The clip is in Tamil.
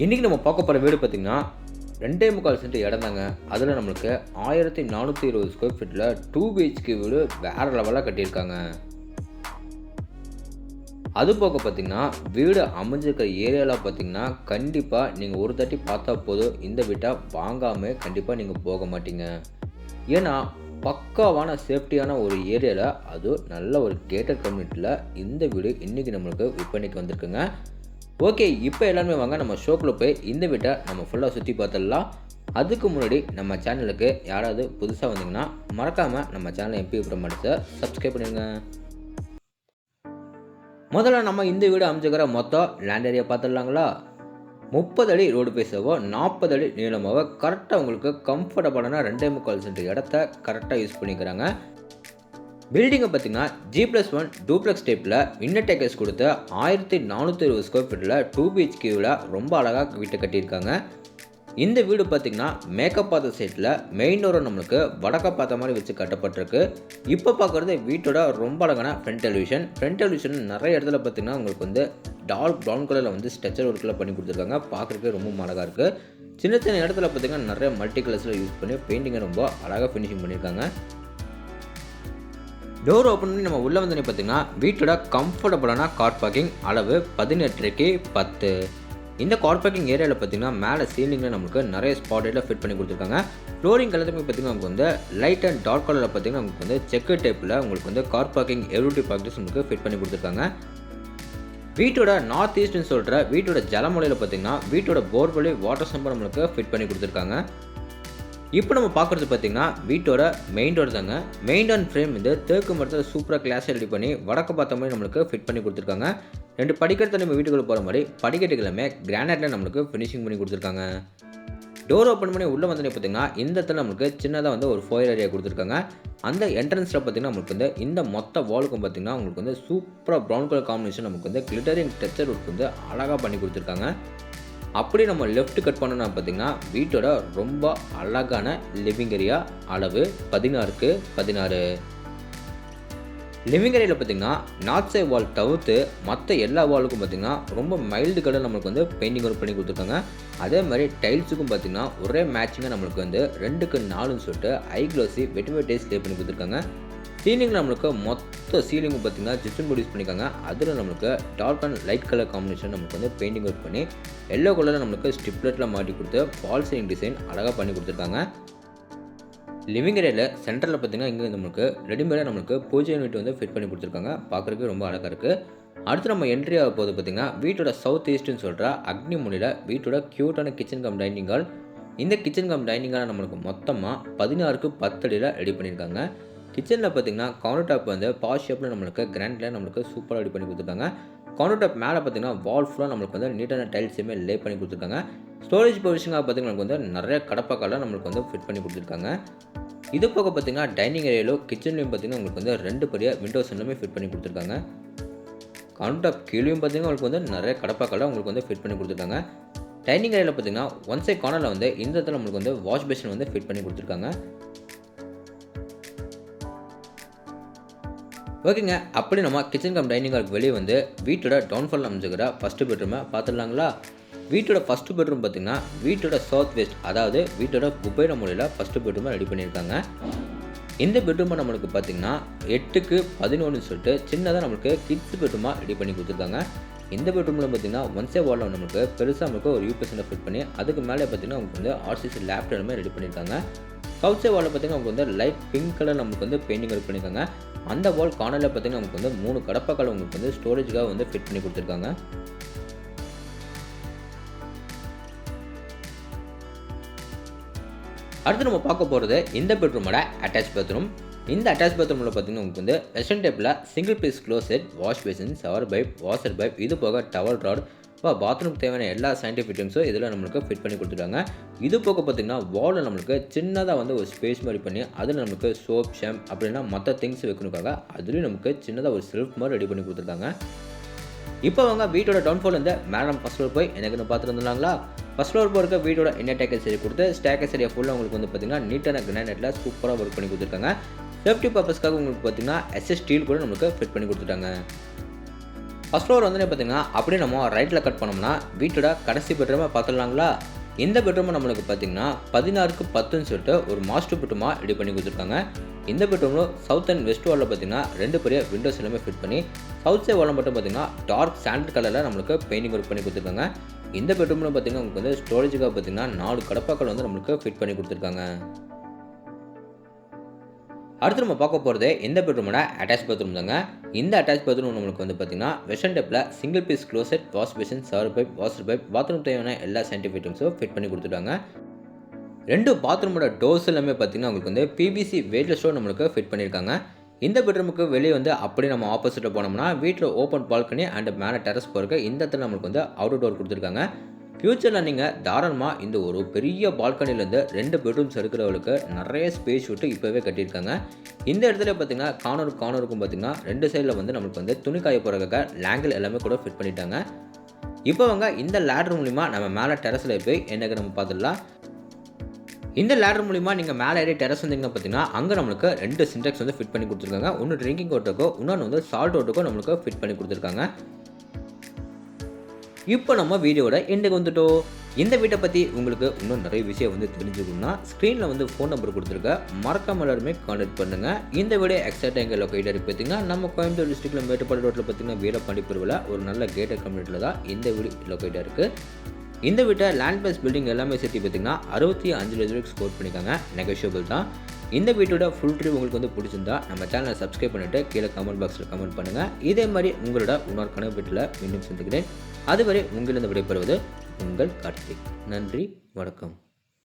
இன்றைக்கி நம்ம பார்க்க போகிற வீடு பார்த்திங்கன்னா 2.25 சென்ட் இடம் தாங்க. அதில் நம்மளுக்கு 1420 ஸ்கொயர் ஃபீட்டில் 2 பிஹெச்கே வீடு வேறு லெவலாக கட்டியிருக்காங்க. அது போக பார்த்திங்கன்னா வீடு அமைஞ்சிருக்கிற ஏரியாவில் பார்த்திங்கன்னா கண்டிப்பாக நீங்கள் ஒரு தாட்டி பார்த்தா போதும் இந்த வீட்டை வாங்காமல் கண்டிப்பாக நீங்கள் போக மாட்டீங்க. ஏன்னா பக்காவான சேஃப்டியான ஒரு ஏரியாவில் அதுவும் நல்ல ஒரு கேட்டட் கம்யூனிட்டியில் இந்த வீடு இன்றைக்கி நம்மளுக்கு விற்பனைக்கு வந்திருக்குங்க. ஓகே, இப்போ எல்லாருமே வாங்க நம்ம ஷோக்குள்ளே போய் இந்த வீட்டை நம்ம ஃபுல்லாக சுற்றி பார்த்துடலாம். அதுக்கு முன்னாடி நம்ம சேனலுக்கு யாராவது புதுசாக வந்தீங்கன்னா மறக்காமல் நம்ம சேனலை MP ப்ரொமோட்டர்ஸை சப்ஸ்கிரைப் பண்ணிடுங்க. முதல்ல நம்ம இந்த வீடு அமைச்சுக்கிற மொத்தம் லேண்ட் ஏரியா பார்த்துடலாங்களா. 30 அடி ரோடு பேஸாவோ 40 அடி நீளமாவோ கரெக்டாக உங்களுக்கு கம்ஃபர்டபுளான 2.25 சென்ட் இடத்த கரெக்டாக யூஸ் பண்ணிக்கிறாங்க. பில்டிங்கை பார்த்திங்கன்னா G+1 டூப்ளெக்ஸ் டைப்பில் இன்னர்டேக்கர்ஸ் கொடுத்து 1420 ஸ்கொயர் ஃபீட்டில் 2 பிஹெச்கேவில் ரொம்ப அழகாக வீட்டை கட்டியிருக்காங்க. இந்த வீடு பார்த்திங்கன்னா மேக்கப் பார்த்த சைட்டில் மெயின் டோரை நம்மளுக்கு வடக்க பார்த்த மாதிரி வச்சு கட்டப்பட்டிருக்கு. இப்போ பார்க்குறது வீட்டோட ரொம்ப அழகான ஃப்ரண்ட் டெலிவிஷன் நிறைய இடத்துல பார்த்திங்கன்னா உங்களுக்கு வந்து டார்க் ப்ரௌன் கலரில் வந்து ஸ்ட்ரக்சர் ஒர்க்கில் பண்ணி கொடுத்துருக்காங்க. பார்க்குறதுக்கு ரொம்ப அழகாக இருக்குது. சின்ன சின்ன இடத்துல பார்த்திங்கன்னா நிறைய மல்டி கலர்ஸில் யூஸ் பண்ணி பெயிண்டிங்கை ரொம்ப அழகாக ஃபினிஷிங் பண்ணியிருக்காங்க. டோர் ஓப்பன் பண்ணி நம்ம உள்ளே வந்தோடனே பார்த்திங்கன்னா வீட்டோட கம்ஃபர்டபுளான கார் பார்க்கிங் அளவு 18x10. இந்த கார் பார்க்கிங் ஏரியாவில் பார்த்திங்கன்னா மேலே சீலிங்கில் நம்மளுக்கு நிறைய ஸ்பாட்லைட்டில் ஃபிட் பண்ணி கொடுத்துருக்காங்க. ஃப்ளோரிங் கலருமே பார்த்திங்கன்னா நமக்கு வந்து லைட் அண்ட் டார்க் கலரில் பார்த்திங்கன்னா நமக்கு வந்து செக்கர் டைப்பில் உங்களுக்கு வந்து கார் பார்க்கிங் எவ்ரிடே பார்க்கிங்ஸ் நமக்கு ஃபிட் பண்ணி கொடுத்துருக்காங்க. வீட்டோட நார்த் ஈஸ்ட்னு சொல்கிற வீட்டோட ஜலமலையில் பார்த்திங்கன்னா வீட்டோட போர்வெலி வாட்டர் சம்பர் நம்மளுக்கு ஃபிட் பண்ணி கொடுத்துருக்காங்க. இப்போ நம்ம பார்க்குறது பார்த்திங்கன்னா வீட்டோட மெயின் டோர் தாங்க. மெயின் டோர் ஃப்ரேம் வந்து தேக்கு மரத்தில் சூப்பராக கிளாஸாக ரெடி பண்ணி வடக்கு பார்த்த மாதிரி நம்மளுக்கு ஃபிட் பண்ணி கொடுத்துருக்காங்க. 2 படிக்கட்டு நம்ம வீட்டுக்குள்ளே போகிற மாதிரி படிக்கட்டுகளுமே கிரானைட்டில் நம்மளுக்கு ஃபினிஷிங் பண்ணி கொடுத்துருக்காங்க. டோர் ஓப்பன் பண்ணி உள்ளே வந்தோடனே பார்த்திங்கன்னா இந்த இடத்துல நம்மளுக்கு சின்னதாக வந்து ஒரு ஃபோயர் ஏரியா கொடுத்துருக்காங்க. அந்த என்ட்ரன்ஸில் பார்த்திங்கன்னா நம்மளுக்கு வந்து இந்த மொத்த வாலுக்கும் பார்த்திங்கன்னா உங்களுக்கு வந்து சூப்பராக ப்ரௌன் கலர் காம்பினேஷன் நமக்கு வந்து கிளிட்டரிங் டெக்ஸ்சர் ஒர்க் வந்து அழகாக பண்ணி கொடுத்துருக்காங்க. அப்படி நம்ம லெஃப்ட் கட் பண்ணோன்னா பார்த்திங்கன்னா வீட்டோட ரொம்ப அழகான லிவிங் ஏரியா அளவு 16x16. லிவிங் ஏரியாவில் பார்த்திங்கன்னா நார்த் சைட் வால் தவிர்த்து மற்ற எல்லா வாலுக்கும் பார்த்திங்கன்னா ரொம்ப மைல்டு கலர் நம்மளுக்கு வந்து பெயிண்டிங் ஒர்க் பண்ணி கொடுத்துருக்காங்க. அதே மாதிரி டைல்ஸுக்கும் பார்த்திங்கன்னா ஒரே மேட்சிங்காக நம்மளுக்கு வந்து 2x4 சொல்லிட்டு ஐ க்ளோஸி வெட்டிவேட்டேஸ் லே பண்ணி கொடுத்துருக்காங்க. சீலிங்கில் நம்மளுக்கு மொத்த சீலிங்கும் பார்த்திங்கன்னா ஜிப்சம் போர்டு யூஸ் பண்ணியிருக்காங்க. அதில் நம்மளுக்கு dark and light colour combination நமக்கு வந்து பெயிண்டிங் ஒர்க் பண்ணி எல்லோ கலரில் நம்மளுக்கு ஸ்டிப்லெட்டில் மாட்டி கொடுத்து ஃபால் சீலிங் டிசைன் அழகாக பண்ணி கொடுத்துருக்காங்க. லிவிங் ஏரியாவில் சென்டரில் பார்த்திங்கன்னா இங்கே நம்மளுக்கு ரெடிமேடாக நம்மளுக்கு பூஜை யூனிட் வந்து ஃபிட் பண்ணி கொடுத்துருக்காங்க. பார்க்குறதுக்கு ரொம்ப அழகாக இருக்குது. அடுத்து நம்ம என்ட்ரி ஆக போது பார்த்திங்கன்னா வீட்டோட சவுத் ஈஸ்ட்னு சொல்கிற அக்னி முனியில் வீட்டோட க்யூட்டான கிச்சன் கம் டைனிங் ஹால். இந்த கிச்சன் கம் டைனிங் ஹால் நம்மளுக்கு மொத்தமாக 16x10 அடியில் ரெடி பண்ணியிருக்காங்க. கிச்சனில் பார்த்திங்கன்னா கவுண்டர் டாப் வந்து பாஷ் ஷேப்பில் நம்மளுக்கு கிராண்டில் நம்மளுக்கு சூப்பராக ரெடி பண்ணி கொடுத்துருக்காங்க. கவுண்டர் டாப் மேலே பார்த்திங்கன்னா வால் ஃபுல்லாக நம்மளுக்கு வந்து நீட்டான டைல்ஸுமே லே பண்ணி கொடுத்துருக்காங்க. ஸ்டோரேஜ் பொசிஷனாக பார்த்திங்கன்னா நம்மளுக்கு வந்து நிறைய கடப்பாக்கால நம்மளுக்கு வந்து ஃபிட் பண்ணி கொடுத்துருக்காங்க. இது போக பார்த்திங்கன்னா டைனிங் ஏரியாவில் கிச்சன்லையும் பார்த்திங்கன்னா உங்களுக்கு வந்து 2 பெரிய விண்டோஸ் எல்லாமே ஃபிட் பண்ணி கொடுத்துருக்காங்க. கவுண்டர் டாப் கீழேயும் பார்த்திங்கன்னா உங்களுக்கு வந்து நிறைய கடப்பாக்கால உங்களுக்கு வந்து ஃபிட் பண்ணி கொடுத்துருக்காங்க. டைனிங் ஏரியாவில் பார்த்திங்கன்னா ஒன் சைட் கார்னரில் வந்து இந்த இடத்துல நம்மளுக்கு வந்து வாஷ் பேஷன் வந்து ஃபிட் பண்ணி கொடுத்துருக்காங்க. ஓகேங்க, அப்படி நம்ம கிச்சன் கம் டைனிங் ஹாலுக்கு வெளியே வந்து வீட்டோட டவுன்ஃபால் அமைஞ்சுக்கிற ஃபஸ்ட்டு பெட்ரூமை பார்த்துடலாங்களா. வீட்டோட ஃபஸ்ட்டு பெட்ரூம் பார்த்திங்கன்னா வீட்டோட சவுத் வெஸ்ட், அதாவது வீட்டோட குபேர மூலையில் ஃபஸ்ட்டு பெட்ரூமை ரெடி பண்ணியிருக்காங்க. இந்த பெட்ரூமை நம்மளுக்கு பார்த்திங்கன்னா 8x11 சொல்லிட்டு சின்னதாக நம்மளுக்கு கிட்ஸ் பெட்ரூமாக ரெடி பண்ணி கொடுத்துருக்காங்க. இந்த பெட்ரூமில் பார்த்திங்கன்னா ஒன் சைட் வாலில் நம்மளுக்கு பெருசாக நம்மளுக்கு ஒரு யூபிஎஸ்ஸை ஃபிட் பண்ணி அதுக்கு மேலே பார்த்திங்கன்னா உங்களுக்கு வந்து RCC லேப்டாப்புமே ரெடி பண்ணியிருக்காங்க. சவுத் சைட் வாலில் பார்த்திங்கன்னா உங்களுக்கு வந்து லைட் பிங்க் கலர் நம்மளுக்கு வந்து பெயிண்டிங் ஒர்க் பண்ணியிருக்காங்க. அந்த வால் கார்னரில் பார்த்திங்கன்னா நமக்கு வந்து 3 கடப்பாக்கள் உங்களுக்கு வந்து ஸ்டோரேஜுக்காக வந்து ஃபிட் பண்ணி கொடுத்துருக்காங்க. அடுத்து நம்ம பார்க்க போகிறது இந்த பெட்ரூமோட அட்டாச் பாத்ரூம். இந்த அட்டாச் பாத்ரூமில் பார்த்திங்கன்னா உங்களுக்கு வந்து வெஸ்டர்ன் டைப்பில் single piece closet, wash basin, shower pipe, washer pipe, இது போக டவல் ராட், பாத்ரூமுக்கு தேவையான எல்லா சயின்டிஃபிக் ஐட்டம்ஸும் இதில் நம்மளுக்கு ஃபிட் பண்ணி கொடுத்துருக்காங்க. இது போக பார்த்திங்கன்னா வாலில் நம்மளுக்கு சின்னதாக வந்து ஒரு ஸ்பேஸ் மாதிரி பண்ணி அதில் நம்மளுக்கு சோப், ஷாம்பு அப்படின்னா மற்ற திங்ஸ் வைக்கணுக்காக அதுலேயும் நமக்கு சின்னதாக ஒரு செல்ஃப் மாதிரி ரெடி பண்ணி கொடுத்துருக்காங்க. இப்போ அவங்க வீட்டோட டவுன்ஃபால் வந்து மேடம் ஃபஸ்ட் ஃப்ளோர் போய் எனக்குன்னு பார்த்துட்டு வந்துடலாங்களா. ஃபஸ்ட் ஃப்ளோர் போகிறக்க வீட்டோட இன்னர்டேக்கர் சரி கொடுத்து ஸ்டேக்கர் சரியாக ஃபுல்லாக உங்களுக்கு வந்து பார்த்திங்கன்னா நீட்டான கிரானைட்டில் சூப்பராக ஒர்க் பண்ணி கொடுத்துருக்காங்க. சேஃப்டி பர்பஸ்க்காக உங்களுக்கு பார்த்திங்கன்னா SS ஸ்டீல் கூட நம்மளுக்கு ஃபிட் பண்ணி கொடுத்துட்டாங்க. ஃபர்ஸ்ட் ஃப்ளோர் வந்து பார்த்தீங்கன்னா அப்படியே நம்ம ரைட்டில் கட் பண்ணோம்னா வீட்டோட கடைசி பெட்ரூமை பார்த்துடலாங்களா. இந்த பெட்ரூம் நம்மளுக்கு பார்த்தீங்கன்னா 16க்கு 10ன்னு சொல்லிட்டு ஒரு மாஸ்டர் பெட்ரூமாக ரெடி பண்ணி கொடுத்துருக்காங்க. இந்த பெட்ரூமில் சவுத் அண்ட் வெஸ்ட் வாலில் பார்த்தீங்கன்னா 2 பெரிய விண்டோஸ் எல்லாமே ஃபிட் பண்ணி சவுத் சைட் வாலில் மட்டும் பார்த்தீங்கன்னா டார்க் சாண்டல் கலரில் நம்மளுக்கு பெயிண்டிங் ஒர்க் பண்ணி கொடுத்துருக்காங்க. இந்த பெட்ரூமில் பார்த்தீங்கன்னா உங்களுக்கு வந்து ஸ்டோரேஜுக்காக பார்த்தீங்கன்னா 4 கடப்பாக்கள் வந்து நம்மளுக்கு ஃபிட் பண்ணி கொடுத்துருக்காங்க. அடுத்து நம்ம பார்க்க போகிறது இந்த பெட்ரூமோட அட்டாச் பாத்ரூம் தாங்க. இந்த அட்டாச் பாத்ரூம் நம்மளுக்கு வந்து பார்த்தீங்கன்னா வெஸ்டர்ன் டைப்பில் single piece closet, wash basin, shower pipe, washer pipe, bathroom தேவையான எல்லா சயின்டிஃபிக்ஸும் ஃபிட் பண்ணி கொடுத்துட்டாங்க. 2 பாத்ரூமோட டோர்ஸ் எல்லாமே பார்த்தீங்கன்னா உங்களுக்கு வந்து பிவிசி வெயிட்லெஸ் டோர் நம்மளுக்கு ஃபிட் பண்ணியிருக்காங்க. இந்த பெட்ரூமுக்கு வெளியே வந்து அப்படியே நம்ம ஆப்போசிட்டில் போனோம்னா வீட்டில் ஓப்பன் பால்கனி அண்ட் மேலே டெரஸ் போகிறக்கு இந்த இடத்துல நம்மளுக்கு வந்து அவுட்டர் டோர் கொடுத்துருக்காங்க. ஃப்யூச்சரில் நீங்கள் தாராளமாக இந்த ஒரு பெரிய பால்கனிலேருந்து 2 பெட்ரூம்ஸ் இருக்கிறவங்களுக்கு நிறைய ஸ்பேஸ் விட்டு இப்போவே கட்டியிருக்காங்க. இந்த இடத்துல பார்த்தீங்கன்னா கார்னருக்கும் பார்த்தீங்கன்னா 2 சைடில் வந்து நம்மளுக்கு வந்து துணி காய போகிறதுக்காக லேங்கிள் எல்லாமே கூட ஃபிட் பண்ணிட்டாங்க. இப்போ இந்த லேடர் மூலிமா நம்ம மேலே டெரஸில் போய் என்னக்கு நம்ம பார்த்துடலாம். இந்த லேடர் மூலிமா நீங்கள் மேலே ஏறி டெரஸ் வந்தீங்கன்னா பார்த்தீங்கன்னா அங்கே நம்மளுக்கு 2 சின்டெக்ஸ் வந்து ஃபிட் பண்ணி கொடுத்துருக்காங்க. ஒன்று ட்ரிங்கிங் வாட்டருக்கோ இன்னொன்று வந்து சால்ட் வாட்டருக்கோ நம்மளுக்கு ஃபிட் பண்ணி கொடுத்துருக்காங்க. இப்போ நம்ம வீடியோட எண்டுக்கு வந்துட்டோம். இந்த வீட்டை பற்றி உங்களுக்கு இன்னும் நிறைய விஷயம் வந்து தெரிஞ்சுக்கணும்னா ஸ்க்ரீனில் வந்து ஃபோன் நம்பர் கொடுத்துருக்க மறக்காம எல்லாருமே கான்டாக்ட் பண்ணுங்கள். இந்த வீடியோ எக்ஸாக்டாக எங்கே லொக்கேட்டாக இருக்குது பார்த்தீங்கன்னா நம்ம கோயம்புத்தூர் டிஸ்ட்ரிக்ட்டில் மேட்டுப்பாளையம் ரோட்டில் பார்த்தீங்கன்னா வீரபாண்டி பிரிவில் ஒரு நல்ல கேட்டட் கம்யூனிட்டியில் தான் இந்த வீடு லொக்கேட்டாக இருக்குது. இந்த வீட்டை லேண்ட் பேஸ் பில்டிங் எல்லாமே சேர்த்து பார்த்தீங்கன்னா 65 லட்சம் ரூபாய்க்கு ஸ்கோர் பண்ணியிருக்காங்க. நெகோஷியபிள் தான். இந்த வீட்டோட ஃபுல் ரிவ்யூ உங்களுக்கு வந்து பிடிச்சிருந்தா நம்ம சேனலை சப்ஸ்கிரைப் பண்ணிவிட்டு கீழே கமெண்ட் பாக்ஸில் கமெண்ட் பண்ணுங்கள். இதே மாதிரி உங்களோட இன்னொரு கனவு வீட்டில் மீண்டும் சந்திக்கிறேன். அதுவரை உங்களிடம் விடைபெறுவது உங்கள் கார்த்திக். நன்றி, வணக்கம்.